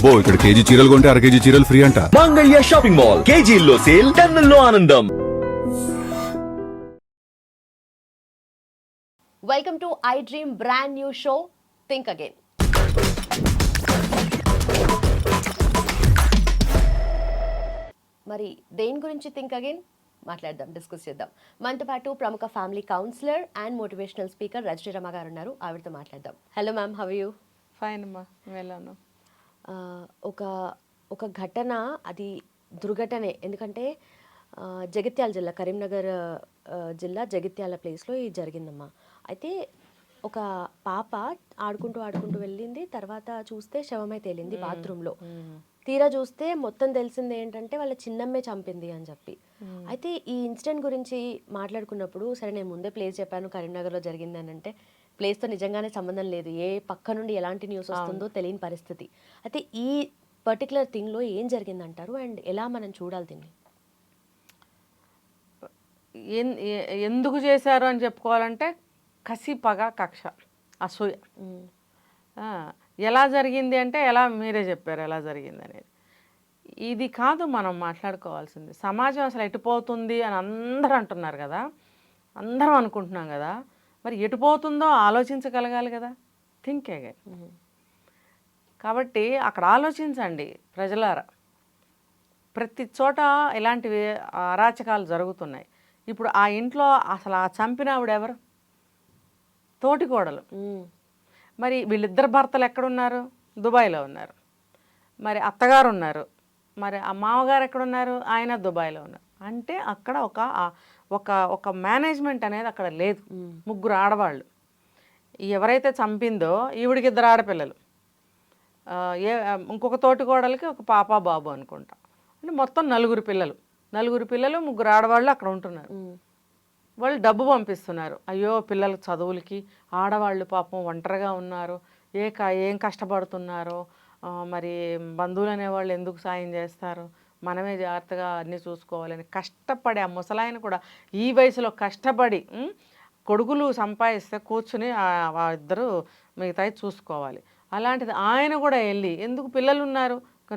అబ్బో ఇక్కడ కేజీ చీరలు కొంటే అర కేజీ చీరలు ఫ్రీ అంట. మంగళ్య షాపింగ్ మాల్, కేజీల్లో సేల్, టన్నుల్లో ఆనందం. Welcome to iDream brand new show, Think Again. మరి దేని గురించి థింక్ అగైన్ మాట్లాడదాం, డిస్కస్ చేద్దాం. మనతో పాటు ప్రముఖ family counsellor and motivational speaker Rajani Rama garu ఉన్నారు. ఆవిడతో మాట్లాడదాం. Hello ma'am, how are you? Fine అమ్మా, వెళ్ళాను. ఒక ఒక ఘటన, అది దుర్ఘటనే. ఎందుకంటే జగిత్యాల జిల్లా, కరీంనగర్ జిల్లా జగిత్యాల ప్లేస్లో ఇది జరిగిందమ్మా. అయితే ఒక పాప ఆడుకుంటూ ఆడుకుంటూ వెళ్ళింది, తర్వాత చూస్తే శవమై తేలింది బాత్రూంలో. తీరా చూస్తే మొత్తం తెలిసింది ఏంటంటే వాళ్ళ చిన్నమ్మే చంపింది అని చెప్పి. అయితే ఈ ఇన్సిడెంట్ గురించి మాట్లాడుకున్నప్పుడు, సరే నేను ముందే ప్లేస్ చెప్పాను కరీంనగర్లో జరిగింది అని అంటే, ప్లేస్తో నిజంగానే సంబంధం లేదు, ఏ పక్క నుండి ఎలాంటి న్యూస్ వస్తుందో తెలియని పరిస్థితి. అయితే ఈ పర్టికులర్ థింగ్లో ఏం జరిగిందంటారు అండ్ ఎలా మనం చూడాలి దీన్ని? ఎందుకు చేశారు అని చెప్పుకోవాలంటే కసి, పగ, కక్ష, అసూయ. ఎలా జరిగింది అంటే ఎలా, మీరే చెప్పారు ఎలా జరిగింది అనేది. ఇది కాదు మనం మాట్లాడుకోవాల్సింది. సమాజం అసలు ఎటుపోతుంది అని అందరూ అంటున్నారు కదా, అందరం అనుకుంటున్నాం కదా. మరి ఎటుపోతుందో ఆలోచించగలగాలి కదా, థింక్ అగైన్. కాబట్టి అక్కడ ఆలోచించండి ప్రజలారా. ప్రతి చోట ఇలాంటివి అరాచకాలు జరుగుతున్నాయి. ఇప్పుడు ఆ ఇంట్లో అసలు ఆ చంపిన ఆవిడెవరు? తోటికోడలు. మరి వీళ్ళిద్దరు భర్తలు ఎక్కడున్నారు? దుబాయ్లో ఉన్నారు. మరి అత్తగారు ఉన్నారు, మరి ఆ మామగారు ఎక్కడున్నారు? ఆయన దుబాయ్లో ఉన్నారు. అంటే అక్కడ ఒక మేనేజ్మెంట్ అనేది అక్కడ లేదు. ముగ్గురు ఆడవాళ్ళు. ఎవరైతే చంపిందో ఈవిడికి ఇద్దరు ఆడపిల్లలు, ఇంకొక తోటికోడలకి ఒక పాప బాబు అనుకుంటా. అంటే మొత్తం నలుగురు పిల్లలు, ముగ్గురు ఆడవాళ్ళు అక్కడ ఉంటున్నారు. వాళ్ళు డబ్బు పంపిస్తున్నారు. అయ్యో పిల్లల చదువులకి, ఆడవాళ్ళు పాపం ఒంటరిగా ఉన్నారు, ఏం కష్టపడుతున్నారో, మరి బంధువులు అనేవాళ్ళు ఎందుకు సాయం చేస్తారు, మనమే జాగ్రత్తగా అన్నీ చూసుకోవాలని కష్టపడి, ఆ ముసలాయన కూడా ఈ వయసులో కష్టపడి, కొడుకులు సంపాదిస్తే కూర్చుని ఇద్దరు మిగతాయి చూసుకోవాలి. అలాంటిది ఆయన కూడా వెళ్ళి, ఎందుకు పిల్లలు ఉన్నారు,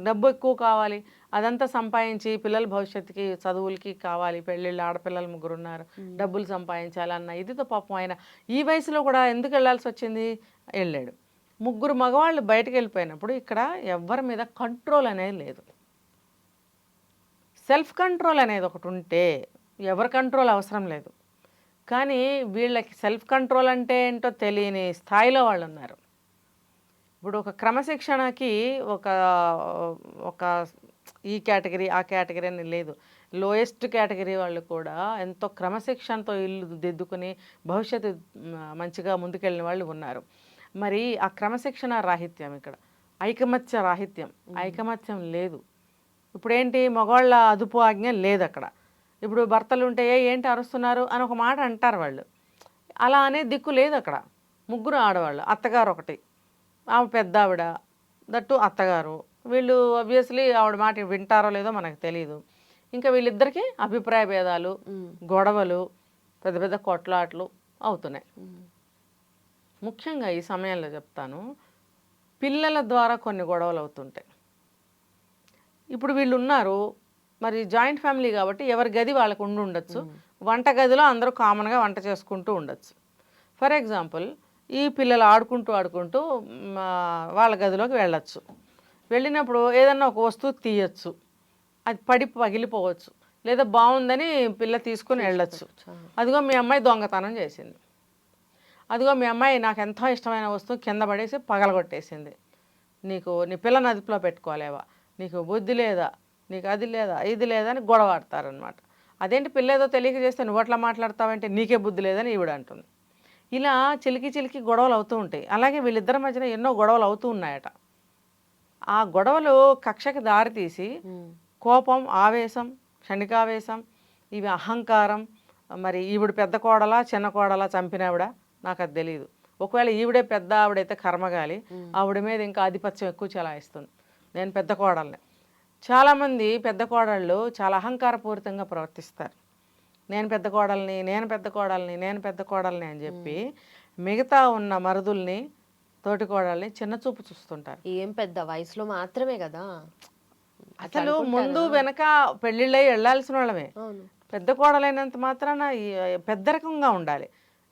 డబ్బు ఎక్కువ కావాలి, అదంతా సంపాదించి పిల్లల భవిష్యత్తుకి, చదువులకి కావాలి, పెళ్ళిళ్ళు, ఆడపిల్లలు ముగ్గురు ఉన్నారు, డబ్బులు సంపాదించాలన్న ఇదితో పాపం ఆయన ఈ వయసులో కూడా ఎందుకు వెళ్ళాల్సి వచ్చింది? వెళ్ళాడు. ముగ్గురు మగవాళ్ళు బయటకు వెళ్ళిపోయినప్పుడు ఇక్కడ ఎవరి మీద కంట్రోల్ అనేది లేదు. సెల్ఫ్ కంట్రోల్ అనేది ఒకటి ఉంటే ఎవరి కంట్రోల్ అవసరం లేదు. కానీ వీళ్ళకి సెల్ఫ్ కంట్రోల్ అంటే ఏంటో తెలియని స్థాయిలో వాళ్ళు ఉన్నారు. ఇప్పుడు ఒక క్రమశిక్షణకి ఒక ఈ కేటగిరీ ఆ కేటగిరీ అని లేదు. లోయెస్ట్ కేటగిరీ వాళ్ళు కూడా ఎంతో క్రమశిక్షణతో ఇల్లు దిద్దుకుని భవిష్యత్తు మంచిగా ముందుకెళ్ళిన వాళ్ళు ఉన్నారు. మరి ఆ క్రమశిక్షణ రాహిత్యం, ఇక్కడ ఐకమత్య రాహిత్యం, ఐకమత్యం లేదు. ఇప్పుడేంటి, మగవాళ్ళ అదుపు ఆజ్ఞ లేదు అక్కడ. ఇప్పుడు భర్తలు ఉంటే ఏంటి అరుస్తున్నారు అని ఒక మాట అంటారు వాళ్ళు. అలా అనే దిక్కు లేదు అక్కడ. ముగ్గురు ఆడవాళ్ళు, అత్తగారు ఒకటి, ఆమె పెద్ద ఆవిడ, దట్టు అత్తగారు. వీళ్ళు ఆబ్వియస్లీ ఆవిడ మాట వింటారో లేదో మనకు తెలియదు. ఇంకా వీళ్ళిద్దరికీ అభిప్రాయ భేదాలు, గొడవలు, పెద్ద పెద్ద కొట్లాట్లు అవుతున్నాయి. ముఖ్యంగా ఈ సమయంలో చెప్తాను, పిల్లల ద్వారా కొన్ని గొడవలు అవుతుంటాయి. ఇప్పుడు వీళ్ళు ఉన్నారు, మరి జాయింట్ ఫ్యామిలీ కాబట్టి ఎవరి గది వాళ్ళకు ఉండొచ్చు. వంట గదిలో అందరూ కామన్గా వంట చేసుకుంటూ ఉండొచ్చు. ఫర్ ఎగ్జాంపుల్, ఈ పిల్లలు ఆడుకుంటూ వాళ్ళ గదిలోకి వెళ్ళచ్చు. వెళ్ళినప్పుడు ఏదన్నా ఒక వస్తువు తీయచ్చు, అది పగిలిపోవచ్చు, లేదా బాగుందని పిల్ల తీసుకుని వెళ్ళచ్చు. అదిగో మీ అమ్మాయి దొంగతనం చేసింది, అదిగో మీ అమ్మాయి నాకు ఎంతో ఇష్టమైన వస్తువు కింద పడేసి పగలగొట్టేసింది, నీ పిల్లని అదుపులో పెట్టుకోలేవా, నీకు బుద్ధి లేదా, నీకు అది లేదా, ఇది లేదా అని గొడవ ఆడతారనమాట. అదేంటి పిల్ల ఏదో తెలియక చేస్తే నువ్వు అట్లా మాట్లాడతావంటే నీకే బుద్ధి లేదని ఈవిడ అంటుంది. ఇలా చిలికి గొడవలు అవుతూ ఉంటాయి. అలాగే వీళ్ళిద్దరి మధ్యన ఎన్నో గొడవలు అవుతూ ఉన్నాయట. ఆ గొడవలు కక్షకి దారితీసి కోపం, ఆవేశం, క్షణికావేశం, ఇవి అహంకారం. మరి ఈవిడ పెద్ద కోడలా చిన్న కోడలా చంపినావిడ నాకు అది తెలియదు. ఒకవేళ ఈవిడే పెద్ద ఆవిడైతే కర్మగాలి, ఆవిడ మీద ఇంకా ఆధిపత్యం ఎక్కువ చెలాయిస్తుంది. నేను పెద్ద కోడల్ని. చాలామంది పెద్ద కోడళ్ళు చాలా అహంకారపూరితంగా ప్రవర్తిస్తారు. నేను పెద్ద కోడల్ని అని చెప్పి మిగతా ఉన్న మరుదుల్ని తోటికోడల్ని చిన్న చూపు చూస్తుంటారు. ఏం పెద్ద వయసులో మాత్రమే కదా. అసలు ముందు వెనక పెళ్ళిళ్ళై వెళ్ళాల్సిన వాళ్ళమే. అవును. పెద్ద కోడలైనంత మాత్రాన పెద్దరకంగా ఉండాలి.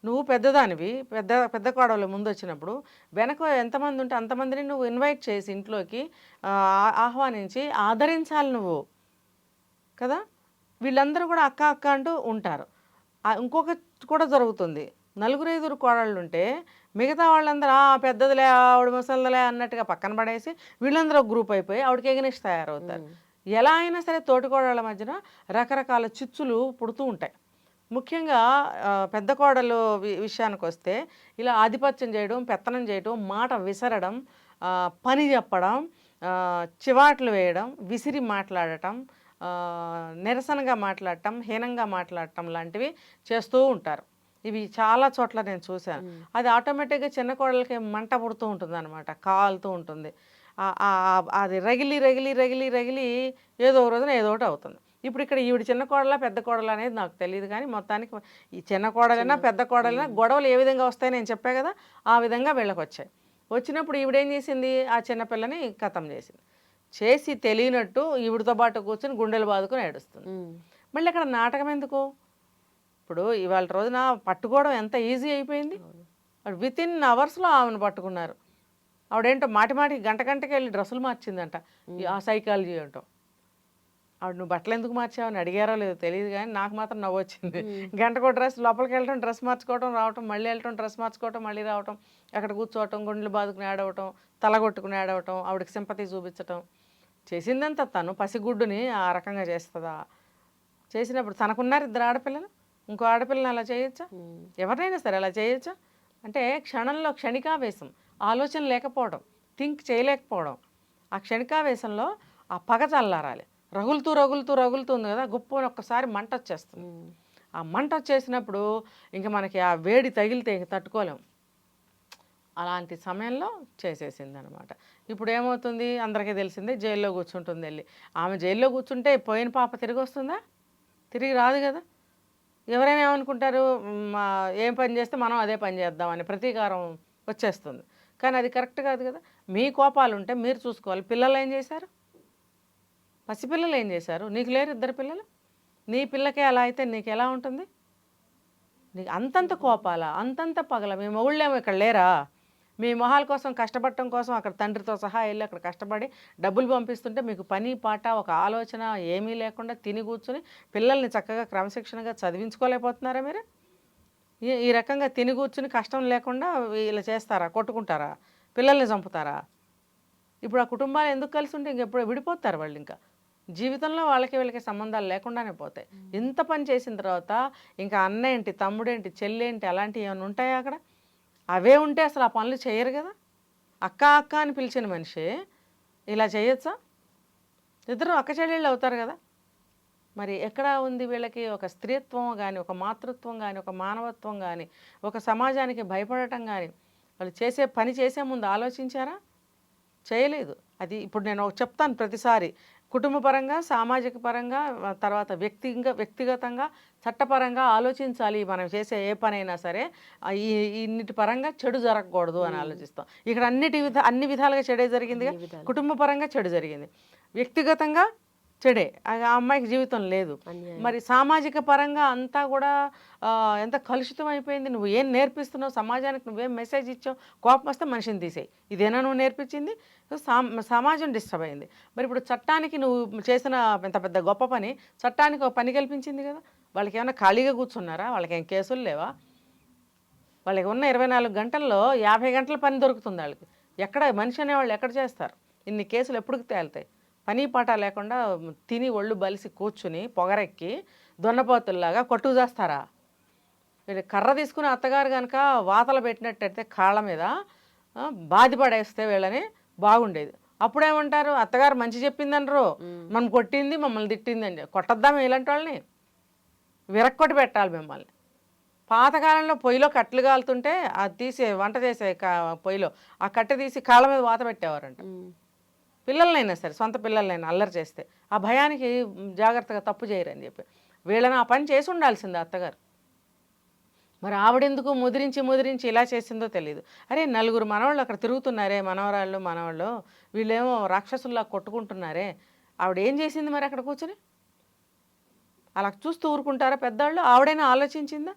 నువ్వు పెద్దదానివి, పెద్ద పెద్ద కోడలు ముందు వచ్చినప్పుడు వెనక ఎంతమంది ఉంటే అంతమందిని నువ్వు ఇన్వైట్ చేసి ఇంట్లోకి ఆహ్వానించి ఆదరించాలి నువ్వు కదా. వీళ్ళందరూ కూడా అక్క అక్క అంటూ ఉంటారు. ఇంకొక కూడా జరుగుతుంది, 4-5 కోడళ్ళు ఉంటే మిగతా వాళ్ళందరూ పెద్దదిలే ఆవిడ ముసలిదిలే అన్నట్టుగా పక్కన పడేసి వీళ్ళందరూ ఒక గ్రూప్ అయిపోయి ఆవిడకి ఎగనిస్ట్ తయారవుతారు. ఎలా అయినా సరే తోటికోడళ్ళ మధ్యన రకరకాల చిచ్చులు పుడుతూ ఉంటాయి. ముఖ్యంగా పెద్ద కోడలు విషయానికి వస్తే ఇలా ఆధిపత్యం చేయడం, పెత్తనం చేయడం, మాట విసరడం, పని చెప్పడం, చివాట్లు వేయడం, విసిరి మాట్లాడటం, నిరసనగా మాట్లాడటం, హీనంగా మాట్లాడటం లాంటివి చేస్తూ ఉంటారు. ఇవి చాలా చోట్ల నేను చూశాను. అది ఆటోమేటిక్గా చిన్న కోడలకి మంట పుడుతూ ఉంటుంది అనమాట, కాలుతూ ఉంటుంది. అది రగిలి రగిలి రగిలి రగిలి ఏదో ఒక రోజున ఏదో ఒకటి అవుతుంది. ఇప్పుడు ఇక్కడ ఈవిడ చిన్న కోడలా పెద్ద కోడలా అనేది నాకు తెలియదు, కానీ మొత్తానికి ఈ చిన్న కోడలైనా పెద్ద కోడలైనా గొడవలు ఏ విధంగా వస్తాయో నేను చెప్పా కదా, ఆ విధంగా వీళ్ళకి వచ్చాయి. వచ్చినప్పుడు ఈవిడేం చేసింది, ఆ చిన్నపిల్లని ఖతం చేసింది. చేసి తెలియనట్టు ఈవిడతో పాటు కూర్చొని గుండెలు బాదుకొని ఏడుస్తుంది. మళ్ళీ అక్కడ నాటకం ఎందుకు? ఇప్పుడు ఇవాళ రోజున పట్టుకోవడం ఎంత ఈజీ అయిపోయింది. విత్ ఇన్ అవర్స్లో ఆమెను పట్టుకున్నారు. ఆవిడేంటో మాటికి గంటకి వెళ్ళి డ్రెస్సులు మార్చిందంట. ఆ సైకాలజీ ఏంటో. ఆవిడ నువ్వు బట్టలు ఎందుకు మార్చావని అడిగారో లేదో తెలియదు, కానీ నాకు మాత్రం నవ్వు వచ్చింది. గంటకో డ్రెస్, లోపలికి వెళ్ళటం, డ్రెస్ మార్చుకోవటం, రావటం, మళ్ళీ వెళ్ళటం, డ్రెస్ మార్చుకోవటం, మళ్ళీ రావటం, అక్కడ కూర్చోవటం, గుండెలు బాదుకుని ఆడవటం, తలగొట్టుకుని ఆడవటం, ఆవిడకి సింపతి చూపించటం. చేసిందంతా తను పసిగుడ్డుని ఆ రకంగా చేస్తుందా? చేసినప్పుడు తనకున్నారు 2 ఆడపిల్లలు, ఇంకో ఆడపిల్లని అలా చేయొచ్చా? ఎవరినైనా సరే అలా చేయొచ్చా? అంటే క్షణంలో క్షణికావేశం, ఆలోచన లేకపోవడం, థింక్ చేయలేకపోవడం. ఆ క్షణికావేశంలో ఆ పగ చల్లారాలి. రగులుతుంది కదా, గుప్పని ఒక్కసారి మంట వచ్చేస్తుంది. ఆ మంట వచ్చేసినప్పుడు ఇంకా మనకి ఆ వేడి తగిలితే తట్టుకోలేం. అలాంటి సమయంలో చేసేసింది అనమాట. ఇప్పుడు ఏమవుతుంది, అందరికీ తెలిసిందే, జైల్లో కూర్చుంటుంది వెళ్ళి. ఆమె జైల్లో కూర్చుంటే పోయిన పాప తిరిగి వస్తుందా? తిరిగి రాదు కదా. ఎవరైనా ఏమనుకుంటారు, ఏం పని చేస్తే మనం అదే పని చేద్దామని ప్రతీకారం వచ్చేస్తుంది. కానీ అది కరెక్ట్ కాదు కదా. మీ కోపాలు ఉంటే మీరు చూసుకోవాలి. పిల్లలు ఏం చేశారు? పసిపిల్లలు ఏం చేశారు? నీకు లేరు 2 పిల్లలు? నీ పిల్లకే అలా అయితే నీకు ఎలా ఉంటుంది? నీకు అంతంత కోపాలా, అంతంత పగల? మీ మొగుళ్ళేమో ఇక్కడ లేరా? మీ మొహాల కోసం కష్టపడటం కోసం అక్కడ తండ్రితో సహా వెళ్ళి అక్కడ కష్టపడి డబ్బులు పంపిస్తుంటే మీకు పని పాట ఒక ఆలోచన ఏమీ లేకుండా తిని కూర్చుని పిల్లల్ని చక్కగా క్రమశిక్షణగా చదివించుకోలేకపోతున్నారా మీరు? ఈ రకంగా తిని కూర్చుని కష్టం లేకుండా ఇలా చేస్తారా? కొట్టుకుంటారా? పిల్లల్ని చంపుతారా? ఇప్పుడు ఆ కుటుంబాలు ఎందుకు కలిసి ఉంటే ఇంకెప్పుడు విడిపోతారు వాళ్ళు. ఇంకా జీవితంలో వాళ్ళకి వీళ్ళకి సంబంధాలు లేకుండానే పోతాయి. ఇంత పని చేసిన తర్వాత ఇంకా అన్న ఏంటి, తమ్ముడేంటి, చెల్లేంటి, అలాంటివి ఏమైనా ఉంటాయా అక్కడ? అవే ఉంటే అసలు ఆ పనులు చేయరు కదా. అక్క అక్క అని పిలిచిన మనిషి ఇలా చేయొచ్చా? 2 అక్క చెల్లెళ్ళు అవుతారు కదా. మరి ఎక్కడ ఉంది వీళ్ళకి ఒక స్త్రీత్వం కానీ, ఒక మాతృత్వం కానీ, ఒక మానవత్వం కానీ, ఒక సమాజానికి భయపడటం కానీ? వాళ్ళు చేసే పని చేసే ముందు ఆలోచించారా? చేయలేదు. అది ఇప్పుడు నేను చెప్తాను ప్రతిసారి, కుటుంబపరంగా, సామాజిక పరంగా, తర్వాత వ్యక్తిగతంగా, చట్టపరంగా ఆలోచించాలి. మనం చేసే ఏ పనైనా సరే ఇన్నిటి పరంగా చెడు జరగకూడదు అని ఆలోచిస్తాం. ఇక్కడ అన్ని విధాలుగా చెడే జరిగిందిగా. కుటుంబ పరంగా చెడు జరిగింది, వ్యక్తిగతంగా చెడే, ఆ అమ్మాయికి జీవితం లేదు. మరి సామాజిక పరంగా అంతా కూడా ఎంత కలుషితం అయిపోయింది. నువ్వు ఏం నేర్పిస్తున్నావు సమాజానికి, నువ్వేం మెసేజ్ ఇచ్చావు? కోపం వస్తే మనిషిని తీసేయి, ఇదేనా నువ్వు నేర్పించింది? సమాజం డిస్టర్బ్ అయింది. మరి ఇప్పుడు చట్టానికి నువ్వు చేసిన ఎంత పెద్ద గొప్ప పని, చట్టానికి ఒక పని కల్పించింది కదా. వాళ్ళకి ఏమైనా ఖాళీగా కూర్చున్నారా? వాళ్ళకి ఏం కేసులు లేవా? వాళ్ళకి ఉన్న 24 గంటల్లో 50 గంటల పని దొరుకుతుంది వాళ్ళకి. ఎక్కడ మనిషి అనేవాళ్ళు ఎక్కడ చేస్తారు? ఇన్ని కేసులు ఎప్పటికి తేలుతాయి? పని పాట లేకుండా తిని ఒళ్ళు బలిసి కూర్చుని పొగరెక్కి దొన్నపోతుల్లాగా కొట్టుకు చేస్తారా? వీళ్ళు కర్ర తీసుకుని అత్తగారు కనుక వాతలు పెట్టినట్టయితే కాళ్ళ మీద బాధపడేస్తే వీళ్ళని బాగుండేది. అప్పుడేమంటారు, అత్తగారు మంచి చెప్పిందనరు, మనం కొట్టింది, మమ్మల్ని తిట్టింది అని. కొట్టద్దాం ఇలాంటి వాళ్ళని, విరక్కొట్టి పెట్టాలి మిమ్మల్ని. పాతకాలంలో పొయ్యిలో కట్టెలు కాలుతుంటే అది తీసి వంట చేసే పొయ్యిలో ఆ కట్టె తీసి కాళ్ళ మీద వాత పెట్టేవారంట. పిల్లలనైనా సరే, సొంత పిల్లలనైనా అల్లరి చేస్తే ఆ భయానికి జాగ్రత్తగా తప్పు చేయరని చెప్పి వీళ్ళని ఆ పని చేసి ఉండాల్సిందే అత్తగారు. మరి ఆవిడెందుకు ముదిరించి ఇలా చేసిందో తెలియదు. అరే నలుగురు మనవాళ్ళు అక్కడ తిరుగుతున్నారే, మనవాళ్ళు వీళ్ళేమో రాక్షసుల్లా కొట్టుకుంటున్నారే, ఆవిడ ఏం చేసింది మరి అక్కడ కూర్చొని? అలా చూస్తూ ఊరుకుంటారా పెద్దవాళ్ళు? ఆవిడైనా ఆలోచించిందా?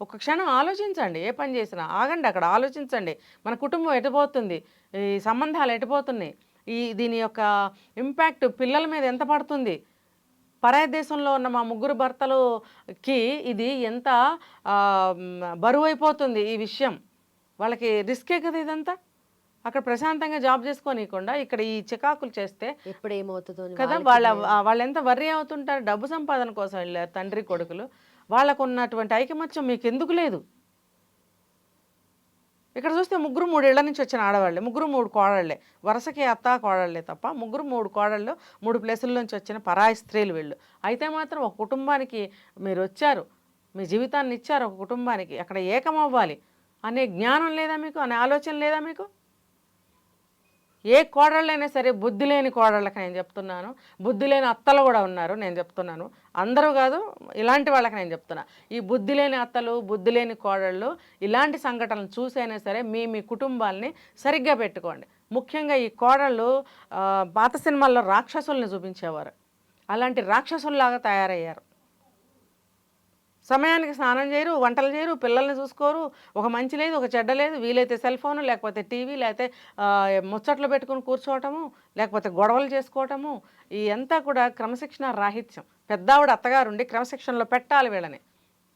ఒక క్షణం ఆలోచించండి. ఏ పని చేసినా ఆగండి, అక్కడ ఆలోచించండి. మన కుటుంబం ఎటుపోతుంది, ఈ సంబంధాలు ఎటుపోతున్నాయి, దీని యొక్క ఇంపాక్ట్ పిల్లల మీద ఎంత పడుతుంది, పరాయి దేశంలో ఉన్న మా 3 భర్తలకి ఇది ఎంత బరువు అయిపోతుంది ఈ విషయం. వాళ్ళకి రిస్కే కదా ఇదంతా. అక్కడ ప్రశాంతంగా జాబ్ చేసుకోనీయకుండా ఇక్కడ ఈ చికాకులు చేస్తే ఎప్పుడు ఏమవుతుందో కదా వాళ్ళు ఎంత వర్రీ అవుతుంటారు. డబ్బు సంపాదన కోసం వెళ్ళారు తండ్రి కొడుకులు. వాళ్ళకు ఉన్నటువంటి ఐకమత్యం మీకు ఎందుకు లేదు? ఇక్కడ చూస్తే 3 ఇళ్ల నుంచి వచ్చిన ఆడవాళ్ళే, 3 కోడళ్ళే, వరుసకి అత్త కోడళ్ళే తప్ప 3 కోడళ్ళు 3 ప్లేసుల నుంచి వచ్చిన పరాయి స్త్రీలు వీళ్ళు. అయితే మాత్రం ఒక కుటుంబానికి మీరు వచ్చారు, మీ జీవితాన్ని ఇచ్చారు ఒక కుటుంబానికి, అక్కడ ఏకమవ్వాలి అనే జ్ఞానం లేదా మీకు, అనే ఆలోచన లేదా మీకు? ఏ కోడళ్ళైనా సరే బుద్ధి లేని కోడళ్ళకి నేను చెప్తున్నాను, బుద్ధి లేని అత్తలు కూడా ఉన్నారు నేను చెప్తున్నాను, అందరూ కాదు ఇలాంటి వాళ్ళకి నేను చెప్తున్నా. ఈ బుద్ధి లేని అత్తలు, బుద్ధి లేని కోడళ్ళు ఇలాంటి సంఘటనలు చూసైనా సరే మీ కుటుంబాలని సరిగ్గా పెట్టుకోండి. ముఖ్యంగా ఈ కోడళ్ళు పాత సినిమాల్లో రాక్షసుల్ని చూపించేవారు, అలాంటి రాక్షసుల్లాగా తయారయ్యారు. సమయానికి స్నానం చేయరు, వంటలు చేయరు, పిల్లల్ని చూసుకోరు, ఒక మంచి లేదు ఒక చెడ్డ లేదు. వీలైతే సెల్ ఫోను, లేకపోతే టీవీ, లేకపోతే ముచ్చట్లు పెట్టుకుని కూర్చోవటము, లేకపోతే గొడవలు చేసుకోవటము. ఈ అంతా కూడా క్రమశిక్షణ రాహిత్యం. పెద్దావిడ అత్తగారు ఉండి క్రమశిక్షణలో పెట్టాలి వీళ్ళని.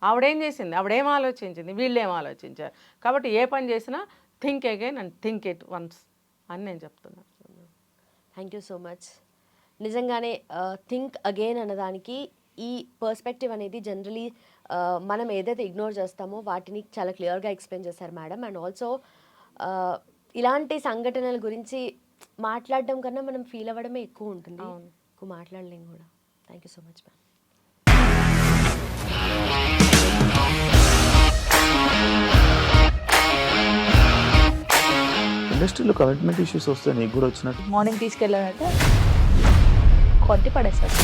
ఆవిడేం చేసింది, ఆవిడేం ఆలోచించింది, వీళ్ళేం ఆలోచించారు. కాబట్టి ఏ పని చేసినా think again and think it once అని నేను చెప్తున్నాను. Thank you so much. నిజంగానే థింక్ అగైన్ అన్నదానికి ఈ పర్స్పెక్టివ్ అనేది జనరలీ మనం ఏదైతే ఇగ్నోర్ చేస్తామో వాటిని చాలా క్లియర్గా ఎక్స్ప్లెయిన్ చేశారు మేడం. అండ్ ఆల్సో ఇలాంటి సంఘటనల గురించి మాట్లాడడం కన్నా మనం ఫీల్ అవ్వడమే ఎక్కువ ఉంటుంది, ఎక్కువ మాట్లాడలేం కూడా. Thank you so much ma'am. ఇండస్ట్రీలో కమిట్మెంట్ ఇష్యూస్ వస్తే నీకు కూడా వచ్చినట్టు? మార్నింగ్ తీసుకెళ్ళానంటే కొట్టి పడేస్తారు.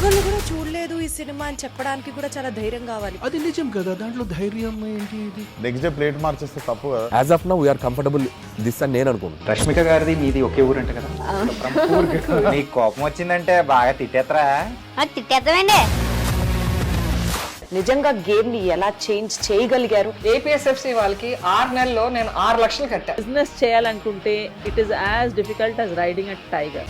ఒక్కళ్ళు కూడా చూడలేదు ఈ సినిమా అని చెప్పడానికి కూడా చాలా ధైర్యం కావాలి. అది నిజం కదా, దాంట్లో ధైర్యం ఏంటి? ఇది నెక్స్ట్ డే ప్లేట్ మార్చేస్తే తప్పు కదా. As of now we are comfortable this అని నేను అనుకుంటున్నాను. రష్మిక గారిది మీది ఒకే ఊరంట కదా? నీకు కోపం వచ్చిందంటే బాగా తిట్టేత్తరా? తిట్టేద్దామండి. నిజంగా గేమ్ ని ఎలా చేంజ్ చేయగలిగారు? ఏపీఎస్ఎఫ్సి వాళ్ళకి 6 నెలల్లో నేను 6 లక్షలు కట్టా. బిజినెస్ చేయాలనుకుంటే it is as difficult as riding a tiger.